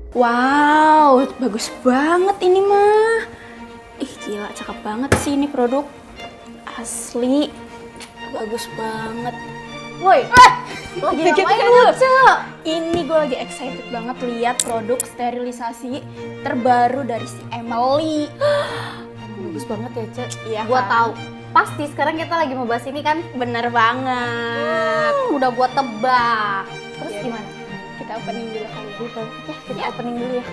Wow, bagus banget ini mah. Ih gila, cakep banget sih ini produk. Asli, bagus banget. Woi, lagi ngapain lu, Cek? Ini gue lagi excited banget lihat produk sterilisasi terbaru dari si Emily. Bagus banget ya, Cek. Iya Gua kan? tahu. Pasti sekarang kita lagi mau bahas ini kan. Bener banget. Udah gua tebak. Terus Iya. gimana? Kita opening dulu kali gitu. Oke, kita opening dulu ya.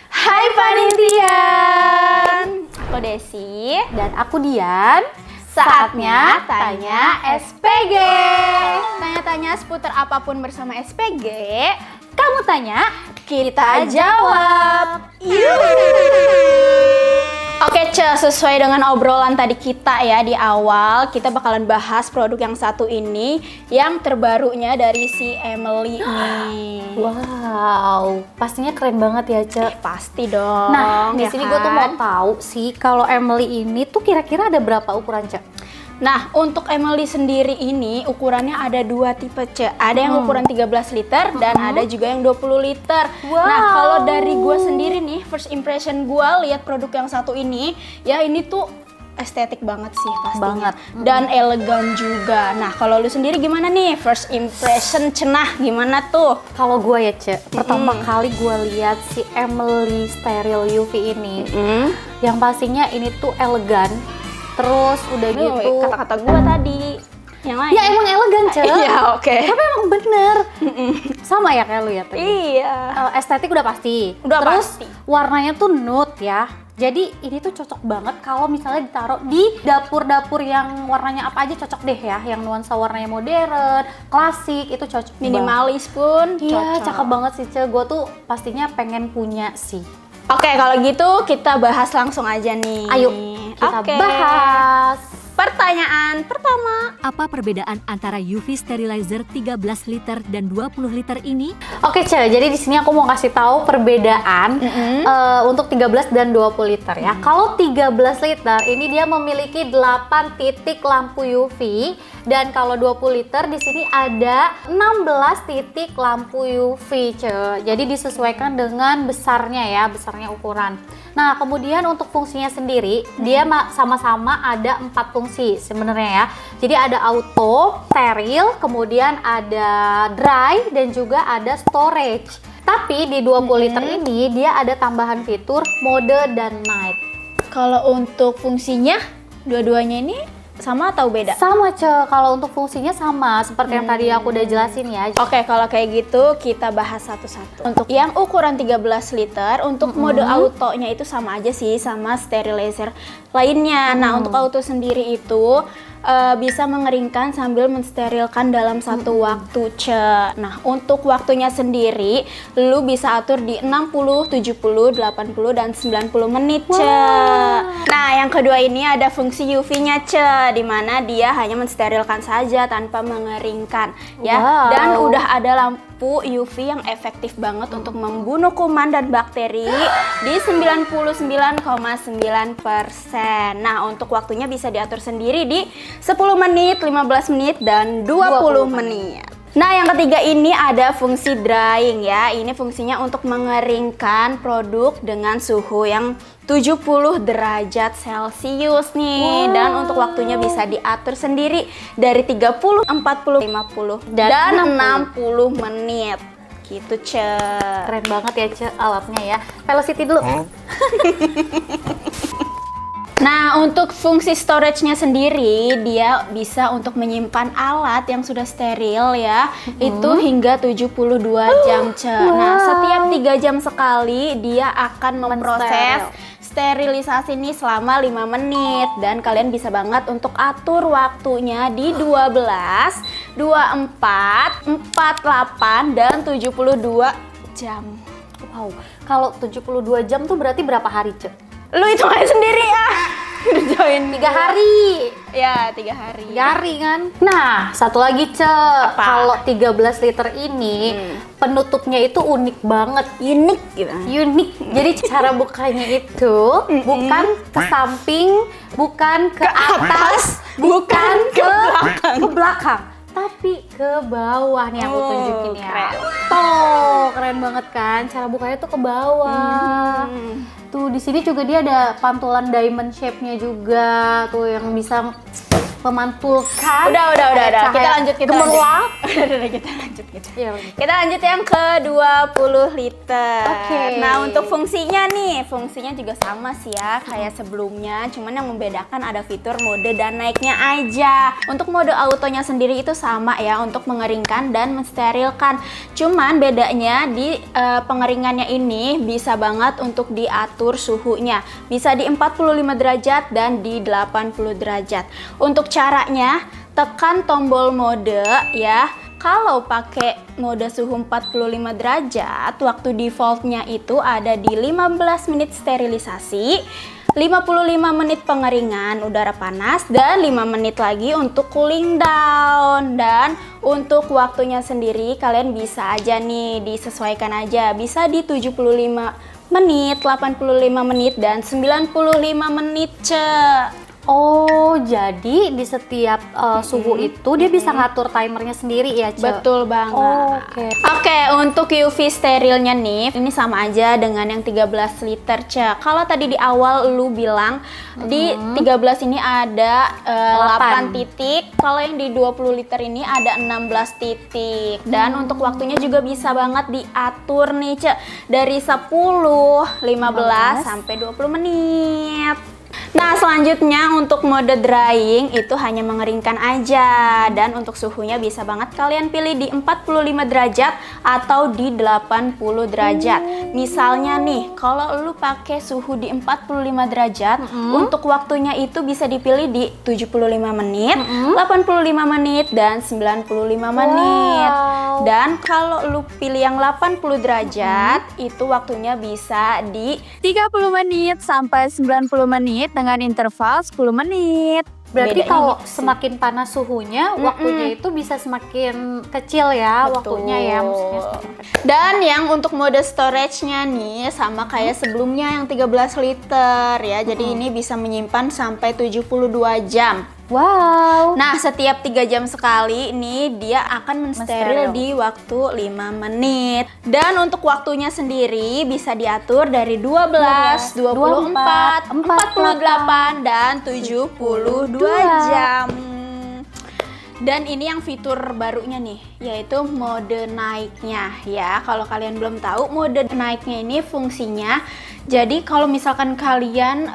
Hai Panitian. Aku Desi. Dan aku Dian. Saatnya tanya SPG. Tanya-tanya seputar apapun bersama SPG. Kamu tanya, Kita jawab. Oke, sesuai dengan obrolan tadi kita ya di awal, kita bakalan bahas produk yang satu ini, yang terbarunya dari si Emily nih. wow, pastinya keren banget ya, Cek. Pasti dong. Nah, di ya sini kan? gue tuh mau tahu sih kalau Emily ini tuh kira-kira ada berapa ukuran, Cek? Nah, untuk Emily sendiri ini ukurannya ada dua tipe, Ada yang ukuran 13 liter dan ada juga yang 20 liter. Wow. Nah, kalau dari gue sendiri nih, first impression gue lihat produk yang satu ini, ya ini tuh estetik banget sih pastinya. Banget. Dan elegan juga. Nah, kalau lu sendiri gimana nih? First impression cenah gimana tuh? Kalau gue ya, Cek, pertama kali gue lihat si Emily Steril UV ini, yang pastinya ini tuh elegan. Terus udah gitu, Kata-kata gue tadi. Yang lain. ya emang elegan, Cek. Iya, oke. Tapi emang bener. Sama ya kayak lu ya tadi. Iya. Estetik udah pasti. Udah Terus pasti. warnanya tuh nude ya. Jadi ini tuh cocok banget kalau misalnya ditaruh di dapur-dapur yang warnanya apa aja cocok deh ya. Yang nuansa warnanya modern, klasik, itu cocok banget. Minimalis pun Iya, cocok. cakep banget sih, Cek. Gue tuh pastinya pengen punya sih. Oke, kalau gitu kita bahas langsung aja nih. Ayo, kita Oke. bahas. Pertanyaan pertama. Apa perbedaan antara UV sterilizer 13 liter dan 20 liter ini? Oke, Cek. Jadi di sini aku mau kasih tahu perbedaan untuk 13 dan 20 liter ya. Kalau 13 liter ini dia memiliki 8 titik lampu UV dan kalau 20 liter di sini ada 16 titik lampu UV, Cek. Jadi disesuaikan dengan besarnya ukuran. Nah, kemudian untuk fungsinya sendiri, dia sama-sama ada 4 fungsi sebenarnya ya. Jadi ada auto, steril, kemudian ada dry, dan juga ada storage. Tapi di 20 liter ini, dia ada tambahan fitur mode dan night. Kalau untuk fungsinya, dua-duanya ini sama atau beda? Sama, Cek. Kalau untuk fungsinya sama, seperti yang tadi aku udah jelasin ya. Oke, kalau kayak gitu kita bahas satu-satu. Untuk yang ukuran 13 liter, untuk mode autonya itu sama aja sih sama sterilizer lainnya. Nah, untuk auto sendiri itu bisa mengeringkan sambil mensterilkan dalam satu waktu, Nah, untuk waktunya sendiri, lu bisa atur di 60, 70, 80, dan 90 menit, Nah, yang kedua ini ada fungsi UV-nya, di mana dia hanya mensterilkan saja tanpa mengeringkan, ya. Wow. Dan udah ada lampu UV yang efektif banget untuk membunuh kuman dan bakteri di 99,9%. Nah, untuk waktunya bisa diatur sendiri di 10 menit, 15 menit, dan 20 menit. Nah, yang ketiga ini ada fungsi drying ya. Ini fungsinya untuk mengeringkan produk dengan suhu yang 70 derajat Celcius nih. Dan untuk waktunya bisa diatur sendiri dari 30, 40, 50, dan 60 menit. Gitu, Cek. Keren banget ya, Cek, alatnya ya. Velocity dulu. Nah, untuk fungsi storage-nya sendiri, dia bisa untuk menyimpan alat yang sudah steril ya, itu hingga 72 jam, Nah, setiap 3 jam sekali dia akan memproses sterilisasi ini selama 5 menit. Dan kalian bisa banget untuk atur waktunya di 12, 24, 48, dan 72 jam. Wow, kalau 72 jam tuh berarti berapa hari, Cek? Lu hitung aja sendiri ya. Join 3 hari. Ya, 3 hari. 3 hari kan. Nah, satu lagi kalau 13 liter ini penutupnya itu unik banget. Unik gitu. Unik. Jadi cara bukanya itu bukan ke samping, bukan ke atas, bukan ke belakang, tapi ke bawah nih aku tunjukin ya. Keren. Tuh, keren banget kan? Cara bukanya tuh ke bawah. Tuh di sini juga dia ada pantulan diamond shape-nya juga, tuh yang bisa memantulkan. Udah. Kita lanjut. Gemerlap. Udah, kita lanjut. Iya, Kita lanjut yang ke 20 liter. Oke. Nah, untuk fungsinya juga sama sih ya kayak sebelumnya, cuman yang membedakan ada fitur mode dan naiknya aja. Untuk mode autonya sendiri itu sama ya, untuk mengeringkan dan mensterilkan. Cuman bedanya di pengeringannya ini bisa banget untuk diatur suhunya. Bisa di 45 derajat dan di 80 derajat. Untuk caranya, tekan tombol mode ya. Kalau pakai mode suhu 45 derajat, waktu defaultnya itu ada di 15 menit sterilisasi, 55 menit pengeringan udara panas, dan 5 menit lagi untuk cooling down. Dan untuk waktunya sendiri kalian bisa aja nih disesuaikan aja, bisa di 75 menit, 85 menit, dan 95 menit, Oh, jadi di setiap suhu itu dia bisa ngatur timernya sendiri ya, Ce? Betul banget. Oke, untuk UV sterilnya nih, ini sama aja dengan yang 13 liter, Kalau tadi di awal lu bilang di 13 ini ada 8 titik, kalau yang di 20 liter ini ada 16 titik. Dan untuk waktunya juga bisa banget diatur nih, dari 10, 15 sampai 20 menit. Nah, selanjutnya untuk mode drying itu hanya mengeringkan aja, dan untuk suhunya bisa banget kalian pilih di 45 derajat atau di 80 derajat. Misalnya nih, kalau lu pakai suhu di 45 derajat, untuk waktunya itu bisa dipilih di 75 menit, 85 menit, dan 95 menit. Dan kalau lu pilih yang 80 derajat, itu waktunya bisa di 30 menit sampai 90 menit dengan interval 10 menit. Berarti Bedanya kalau gitu sih. semakin panas suhunya, waktunya itu bisa semakin kecil ya. Betul. Waktunya ya, maksudnya semakin kecil. Dan yang untuk mode storage-nya nih sama kayak sebelumnya yang 13 liter ya. Jadi ini bisa menyimpan sampai 72 jam. Wow. Nah, setiap 3 jam sekali ini dia akan mensteril Mensteril. di waktu 5 menit. Dan untuk waktunya sendiri bisa diatur dari 12, 24, 48, dan 72 jam. Dan ini yang fitur barunya nih, yaitu mode naiknya ya. Kalau kalian belum tahu, mode naiknya ini fungsinya, jadi kalau misalkan kalian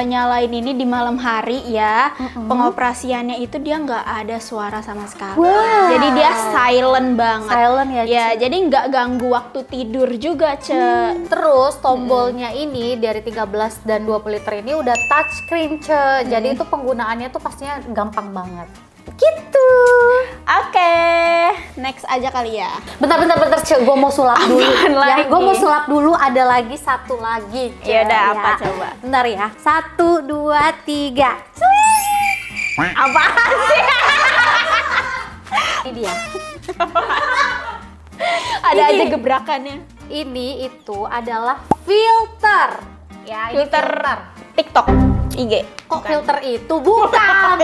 nyalain ini di malam hari ya, pengoperasiannya itu dia nggak ada suara sama sekali. Wow. Jadi dia silent banget. Silent ya, Ya, jadi nggak ganggu waktu tidur juga, Terus tombolnya ini dari 13 dan 20 liter ini udah touchscreen, Jadi itu penggunaannya tuh pastinya gampang banget. Gitu. Oke, next aja kali ya. Bentar, gue mau sulap dulu. Apaan Ya, lagi? gue mau sulap dulu, ada lagi satu lagi. Ce. Ya udah, apa coba? Bentar ya. 1, 2, 3. Apaan sih? Ini dia. Ada Ini. aja gebrakannya. Ini itu adalah filter. Ya, ini Filter TikTok, IG. Kok filter itu? Bukan.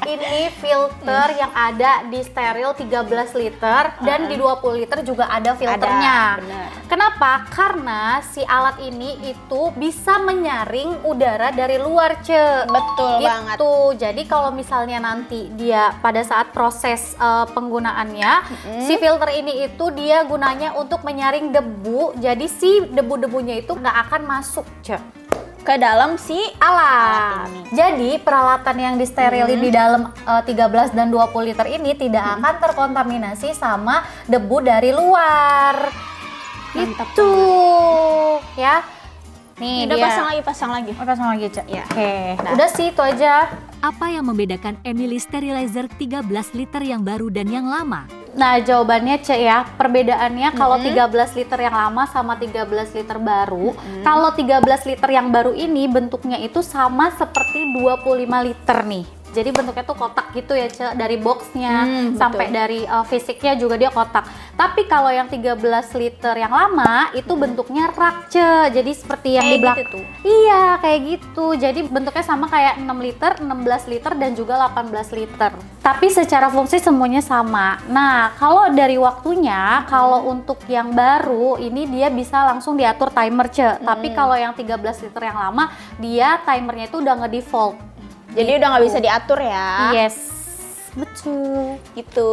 Ini filter yang ada di steril 13 liter dan di 20 liter juga ada filternya. Ada, bener. Kenapa? Karena si alat ini itu bisa menyaring udara dari luar, Betul banget. Gitu. Jadi kalau misalnya nanti dia pada saat proses penggunaannya, si filter ini itu dia gunanya untuk menyaring debu. Jadi si debu-debunya itu nggak akan masuk, Ke dalam si alat. Jadi peralatan yang disterilin di dalam 13 dan 20 liter ini tidak akan terkontaminasi sama debu dari luar. Mantap Itu ya. Nih udah dia. pasang lagi. Pasang lagi, Cak. Ya. Oke. Nah. Udah sih itu aja. Apa yang membedakan Emily Sterilizer 13 liter yang baru dan yang lama? Nah, jawabannya C ya. Perbedaannya kalau 13 liter yang lama sama 13 liter baru. Kalau 13 liter yang baru ini bentuknya itu sama seperti 25 liter nih. Jadi bentuknya tuh kotak gitu ya, Ce, dari boxnya sampai dari fisiknya juga dia kotak. Tapi kalau yang 13 liter yang lama itu bentuknya rak, Ce. Jadi seperti yang di belakang. Gitu tuh. Iya, kayak gitu. Jadi bentuknya sama kayak 6 liter, 16 liter dan juga 18 liter. Tapi secara fungsi semuanya sama. Nah, kalau dari waktunya, kalau untuk yang baru ini dia bisa langsung diatur timer, Ce. Tapi kalau yang 13 liter yang lama, dia timernya itu udah nge-default. Jadi udah nggak bisa diatur ya. Yes, betul. Gitu.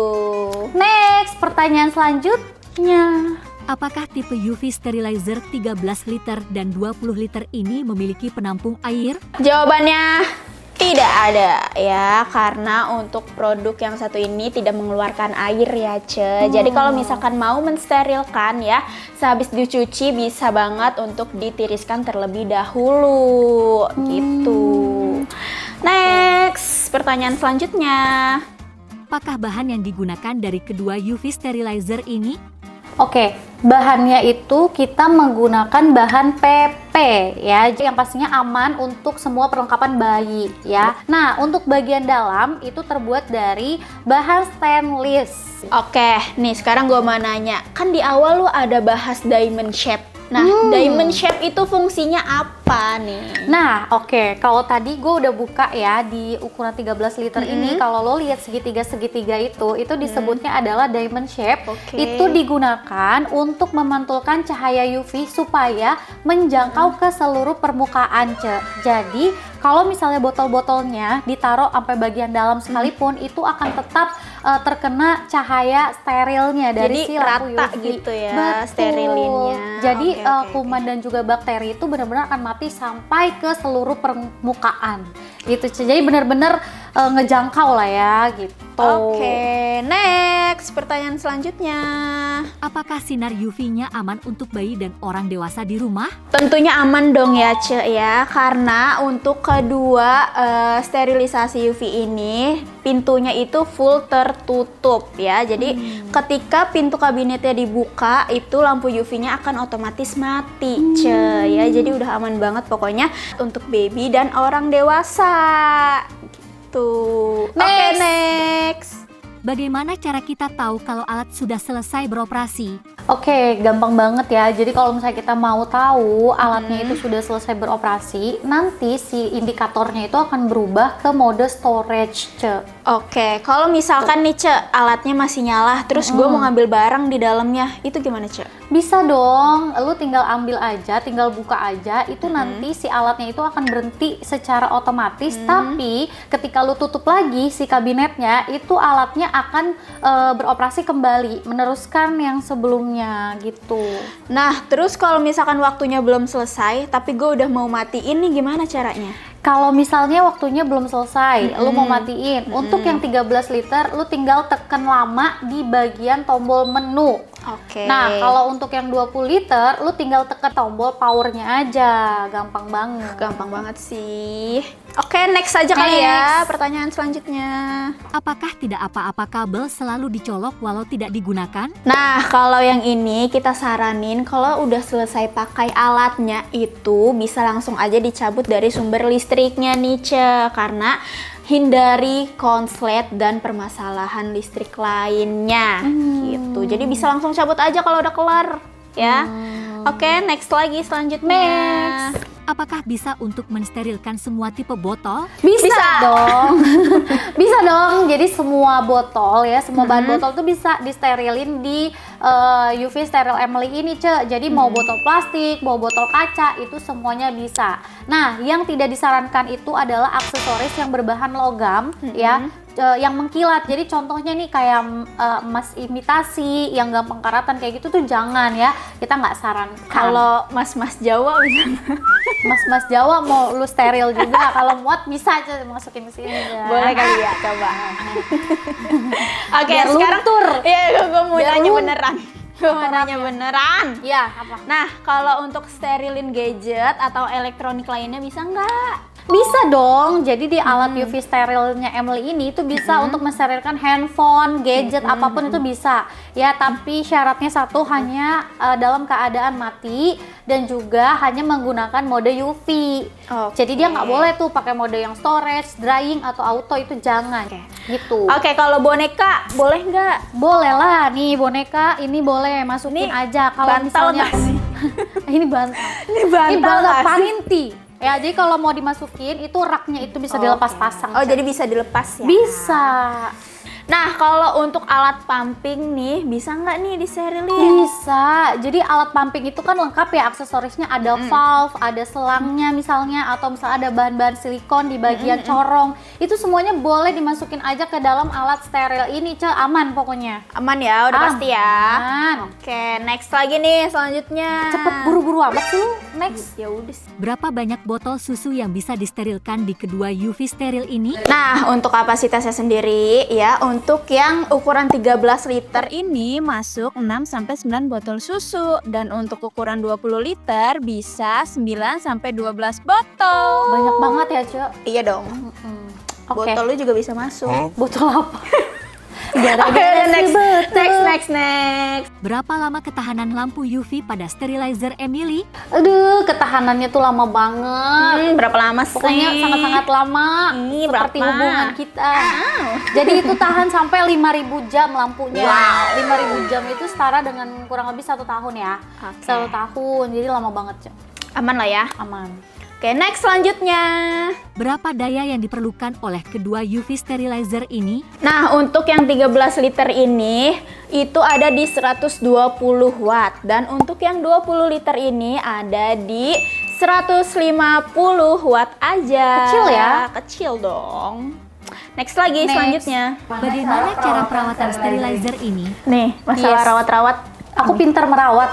Next, pertanyaan selanjutnya. Apakah tipe UV sterilizer 13 liter dan 20 liter ini memiliki penampung air? Jawabannya tidak ada ya, karena untuk produk yang satu ini tidak mengeluarkan air ya, Ce. Jadi kalau misalkan mau mensterilkan ya, sehabis dicuci bisa banget untuk ditiriskan terlebih dahulu gitu. Next, pertanyaan selanjutnya. Apakah bahan yang digunakan dari kedua UV sterilizer ini? Oke, bahannya itu kita menggunakan bahan PP ya, yang pastinya aman untuk semua perlengkapan bayi ya. Nah, untuk bagian dalam itu terbuat dari bahan stainless. Oke, nih sekarang gue mau nanya. Kan di awal lu ada bahas diamond shape. Nah, diamond shape itu fungsinya apa nih? Nah, oke, kalau tadi gue udah buka ya di ukuran 13 liter ini, kalau lo lihat segitiga-segitiga itu disebutnya adalah diamond shape. Itu digunakan untuk memantulkan cahaya UV supaya menjangkau ke seluruh permukaan, Ce. Jadi, kalau misalnya botol-botolnya ditaruh sampai bagian dalam sekalipun, itu akan tetap terkena cahaya sterilnya dari si lampu rata UV. gitu ya, Betul. sterilinnya. Jadi Oke. kuman dan juga bakteri itu benar-benar akan mati sampai ke seluruh permukaan. Gitu. Jadi benar-benar ngejangkau lah ya gitu. Oke, next pertanyaan selanjutnya. Apakah sinar UV-nya aman untuk bayi dan orang dewasa di rumah? Tentunya aman dong ya, Ce ya, karena untuk kedua sterilisasi UV ini pintunya itu full tertutup ya. Jadi ketika pintu kabinetnya dibuka itu lampu UV-nya akan otomatis mati, Ce ya. Jadi udah aman banget pokoknya untuk baby dan orang dewasa. Gitu. Oke, next. Bagaimana cara kita tahu kalau alat sudah selesai beroperasi? Oke, gampang banget ya. Jadi kalau misalnya kita mau tahu alatnya itu sudah selesai beroperasi, nanti si indikatornya itu akan berubah ke mode storage, Ce. Oke, kalau misalkan nih, Ce, alatnya masih nyala, terus gue mau ngambil barang di dalamnya, itu gimana, Ce? Bisa dong, lu tinggal ambil aja, tinggal buka aja, itu nanti si alatnya itu akan berhenti secara otomatis, tapi ketika lu tutup lagi si kabinetnya, itu alatnya akan beroperasi kembali, meneruskan yang sebelumnya gitu. Nah, terus kalau misalkan waktunya belum selesai, tapi gue udah mau matiin nih, gimana caranya? Kalau misalnya waktunya belum selesai, lu mau matiin, untuk yang 13 liter, lu tinggal tekan lama di bagian tombol menu. Oke. Nah, kalau untuk yang 20 liter, lu tinggal tekan tombol powernya aja, gampang banget. Gampang banget sih. Oke, next aja kali ya, pertanyaan selanjutnya. Apakah tidak apa-apa kabel selalu dicolok walau tidak digunakan? Nah, kalau yang ini kita saranin kalau udah selesai pakai alatnya itu bisa langsung aja dicabut dari sumber listriknya nih, Ce, karena hindari konslet dan permasalahan listrik lainnya gitu. Jadi bisa langsung cabut aja kalau udah kelar ya. Oke, next lagi selanjutnya. Apakah bisa untuk mensterilkan semua tipe botol? Bisa dong. Bisa dong. Jadi semua botol ya, semua bahan botol tuh bisa disterilin di UV Steril Emily ini, Ce. Jadi mau botol plastik, mau botol kaca, itu semuanya bisa. Nah, yang tidak disarankan itu adalah aksesoris yang berbahan logam ya. Yang mengkilat, jadi contohnya nih kayak emas imitasi yang gampang karatan kayak gitu tuh jangan ya, kita nggak sarankan. Kalau mas-mas Jawa misalnya. Mas-mas Jawa mau lu steril juga, kalau muat bisa aja masukin ke sini ya. Boleh kali ya, coba. Oke, Biar sekarang luntur. Iya, gue mau Biar nanya luntur. beneran. Gue mau nanya beneran. Ya, apa? Nah, kalau untuk sterilin gadget atau elektronik lainnya bisa nggak? Bisa dong. Jadi di alat UV sterilnya Emily ini itu bisa untuk mensterilkan handphone, gadget, apapun itu bisa. Ya, tapi syaratnya satu, hanya dalam keadaan mati dan juga hanya menggunakan mode UV. Jadi dia nggak boleh tuh pakai mode yang storage, drying atau auto, itu jangan. Gitu. Oke, kalau boneka boleh nggak? Boleh lah, nih boneka ini boleh masukin aja. Kalau misalnya nggak sih? ini bantal. Ini bantal nggak sih? paninti. Ya, jadi kalau mau dimasukin itu raknya itu bisa dilepas pasang. Oh, jadi bisa dilepas ya? Bisa. Nah, kalau untuk alat pumping nih, bisa nggak nih disterilin? Bisa. Jadi alat pumping itu kan lengkap ya, aksesorisnya ada valve, ada selangnya misalnya, atau misalnya ada bahan-bahan silikon di bagian corong. Itu semuanya boleh dimasukin aja ke dalam alat steril ini, aman pokoknya. Aman ya, udah pasti ya. Aman. Oke, next lagi nih selanjutnya. Cepet buru-buru amat sih lu. Next. Ya udah. Berapa banyak botol susu yang bisa disterilkan di kedua UV steril ini? Nah, untuk kapasitasnya sendiri ya, untuk yang ukuran 13 liter ini masuk 6-9 botol susu, dan untuk ukuran 20 liter bisa 9-12 botol. Banyak banget ya, Cek. Iya dong. Oke. Botol lu juga bisa masuk. Botol apa? Gara-gara next. Berapa lama ketahanan lampu UV pada sterilizer Emily? Aduh, ketahanannya tuh lama banget. Berapa lama sih? Pokoknya sangat-sangat lama. Ih, seperti berapa? hubungan kita. Jadi itu tahan sampai 5.000 jam lampunya. Wow. 5.000 jam itu setara dengan kurang lebih 1 tahun ya. Oke. 1 tahun, jadi lama banget, Cok. Aman lah ya. Aman. Oke, next selanjutnya. Berapa daya yang diperlukan oleh kedua UV sterilizer ini? Nah, untuk yang 13 liter ini itu ada di 120 watt, dan untuk yang 20 liter ini ada di 150 watt aja. Kecil ya? Kecil dong. Next lagi. Next. Selanjutnya. Bagaimana cara perawatan sterilizer ini? Nih, masalah Yes. rawat-rawat. Aku pintar merawat.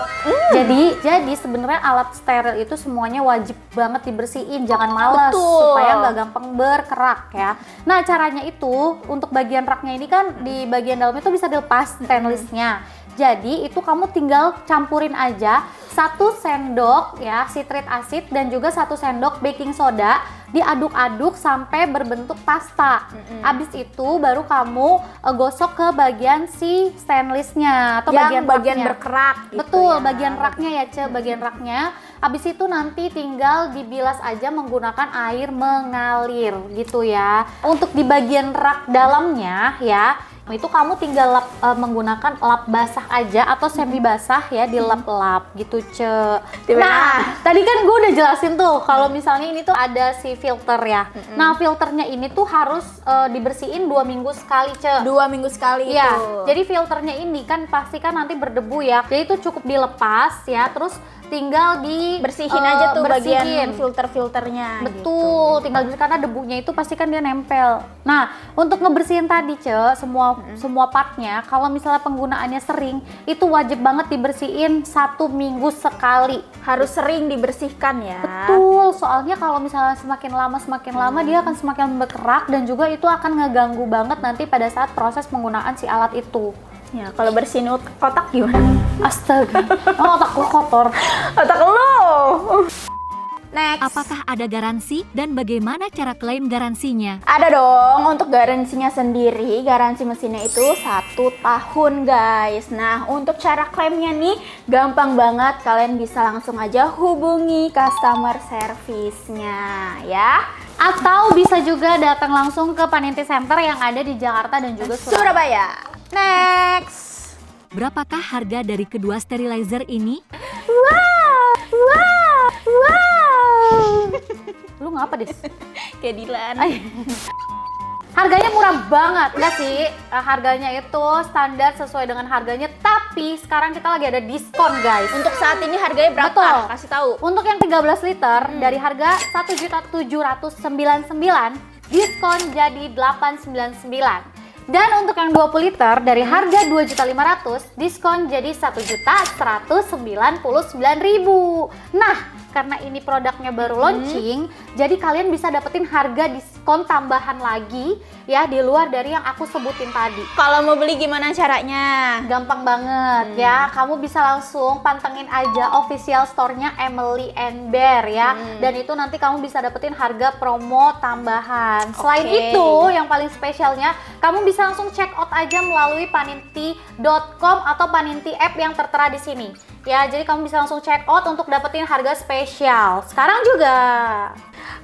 Jadi sebenarnya alat steril itu semuanya wajib banget dibersihin, jangan malas. Betul. Supaya nggak gampang berkerak ya. Nah, caranya itu untuk bagian raknya ini kan di bagian dalam itu bisa dilepas stainlessnya. Jadi itu kamu tinggal campurin aja 1 sendok ya sitrit asid dan juga 1 sendok baking soda, diaduk-aduk sampai berbentuk pasta. Abis itu baru kamu gosok ke bagian si stainlessnya atau Yang bagian raknya. berkerak gitu. Betul, ya. bagian raknya ya, Ce, bagian raknya. Abis itu nanti tinggal dibilas aja menggunakan air mengalir gitu ya. Untuk di bagian rak dalamnya ya, itu kamu tinggal menggunakan lap basah aja atau semi basah ya, dilap-lap gitu, Ce. Nah, tadi kan gue udah jelasin tuh kalau misalnya ini tuh ada si filter ya. Nah, filternya ini tuh harus dibersihin 2 minggu sekali, Ce. 2 minggu sekali Iya, itu. jadi filternya ini kan pasti kan nanti berdebu ya. Jadi itu cukup dilepas ya, terus tinggal bersihin aja tuh bagian bersihin. filter-filternya. Betul, tinggal karena debunya itu pasti kan dia nempel. Nah, untuk ngebersihin tadi, Ce, semua partnya, kalau misalnya penggunaannya sering, itu wajib banget dibersihin 1 minggu sekali. Harus sering dibersihkan ya. Betul, soalnya kalau misalnya semakin lama dia akan semakin berkerak dan juga itu akan ngeganggu banget nanti pada saat proses penggunaan si alat itu. Ya, kalau bersihin otak gimana? Astaga, otak lu kotor. Otak lu. Next. Apakah ada garansi dan bagaimana cara klaim garansinya? Ada dong, untuk garansinya sendiri, garansi mesinnya itu 1 tahun guys. Nah, untuk cara klaimnya nih, gampang banget, kalian bisa langsung aja hubungi customer service-nya ya. Atau bisa juga datang langsung ke Paninti Center yang ada di Jakarta dan juga Surabaya. Next. Berapakah harga dari kedua sterilizer ini? Lu ngapa, Des? Kayak Dilan. Harganya murah banget, enggak sih? Harganya itu standar sesuai dengan harganya, tapi sekarang kita lagi ada diskon, guys. Untuk saat ini harganya berapa? Betul. Kasih tahu. Untuk yang 13 liter dari harga 1.799, diskon jadi 899. Dan untuk yang 20 liter dari harga 2.500.000, diskon jadi 1.199.000. Nah, karena ini produknya baru launching, jadi kalian bisa dapetin harga diskon tambahan lagi ya di luar dari yang aku sebutin tadi. Kalau mau beli gimana caranya? Gampang banget ya, kamu bisa langsung pantengin aja official store-nya Emily and Bear ya, dan itu nanti kamu bisa dapetin harga promo tambahan. Selain itu, yang paling spesialnya, kamu bisa langsung check out aja melalui paninti.com atau Paninti app yang tertera di sini. Ya, jadi kamu bisa langsung check out untuk dapetin harga spesial. Sekarang juga.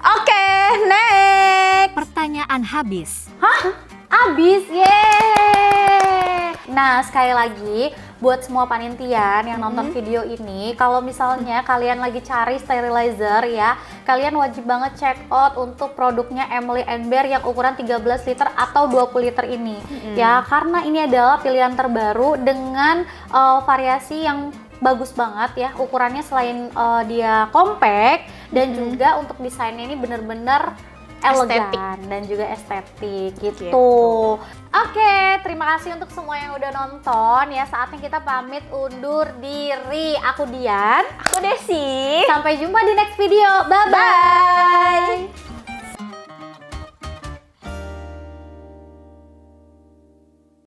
Oke, next. Pertanyaan habis. Hah? Abis, yeay! Nah, sekali lagi, buat semua panintian yang nonton video ini, kalau misalnya kalian lagi cari sterilizer ya, kalian wajib banget check out untuk produknya Emily and Bear yang ukuran 13 liter atau 20 liter ini. Ya, karena ini adalah pilihan terbaru dengan variasi yang bagus banget ya, ukurannya selain dia compact dan juga untuk desainnya ini bener-bener elegan dan juga estetik gitu. Oke, terima kasih untuk semua yang udah nonton ya. Saatnya kita pamit undur diri. Aku Dian, Aku Desi. sampai jumpa di next video. Bye bye.